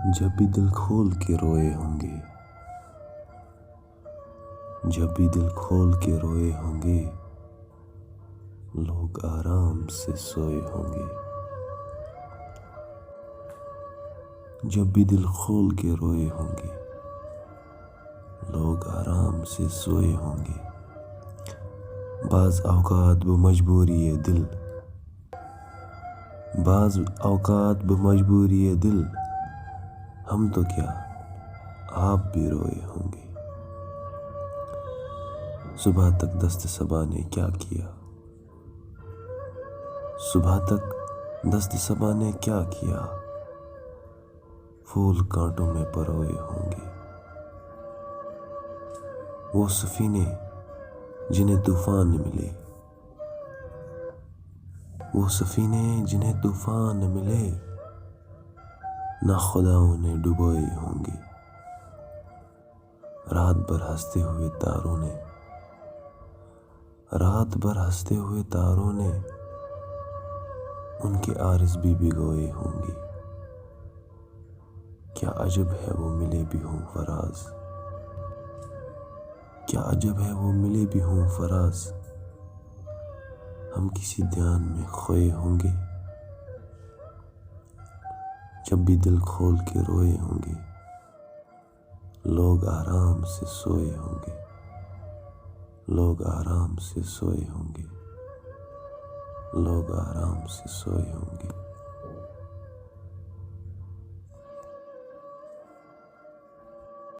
جب بھی دل کھول کے روئے ہوں گے، جب بھی دل کھول کے روئے ہوں گے، لوگ آرام سے سوئے ہوں گے۔ جب بھی دل کھول کے روئے ہوں گے، لوگ آرام سے سوئے ہوں گے۔ بعض اوقات بمجبوری دل، بعض اوقات بمجبوری دل، ہم تو کیا آپ بھی روئے ہوں گے۔ صبح تک دست صبا نے کیا کیا، صبح تک دست صبا نے کیا کیا، پھول کانٹوں میں پروئے ہوں گے۔ وہ سفینے جنہیں طوفان ملے، وہ سفینے جنہیں طوفان ملے، ناخداؤں نے ڈبوئے ہوں گے۔ رات بھر ہنستے ہوئے تاروں نے، رات بھر ہنستے ہوئے تاروں نے، ان کے عارض بھی بھگوئے ہوں گے۔ کیا عجب ہے وہ ملے بھی ہوں فراز، کیا عجب ہے وہ ملے بھی ہوں فراز، ہم کسی دھیان میں کھوئے ہوں گے۔ جب بھی دل کھول کے روئے ہوں گے، لوگ آرام سے سوئے ہوں گے، لوگ آرام سے سوئے ہوں گے، لوگ آرام سے سوئے ہوں گے۔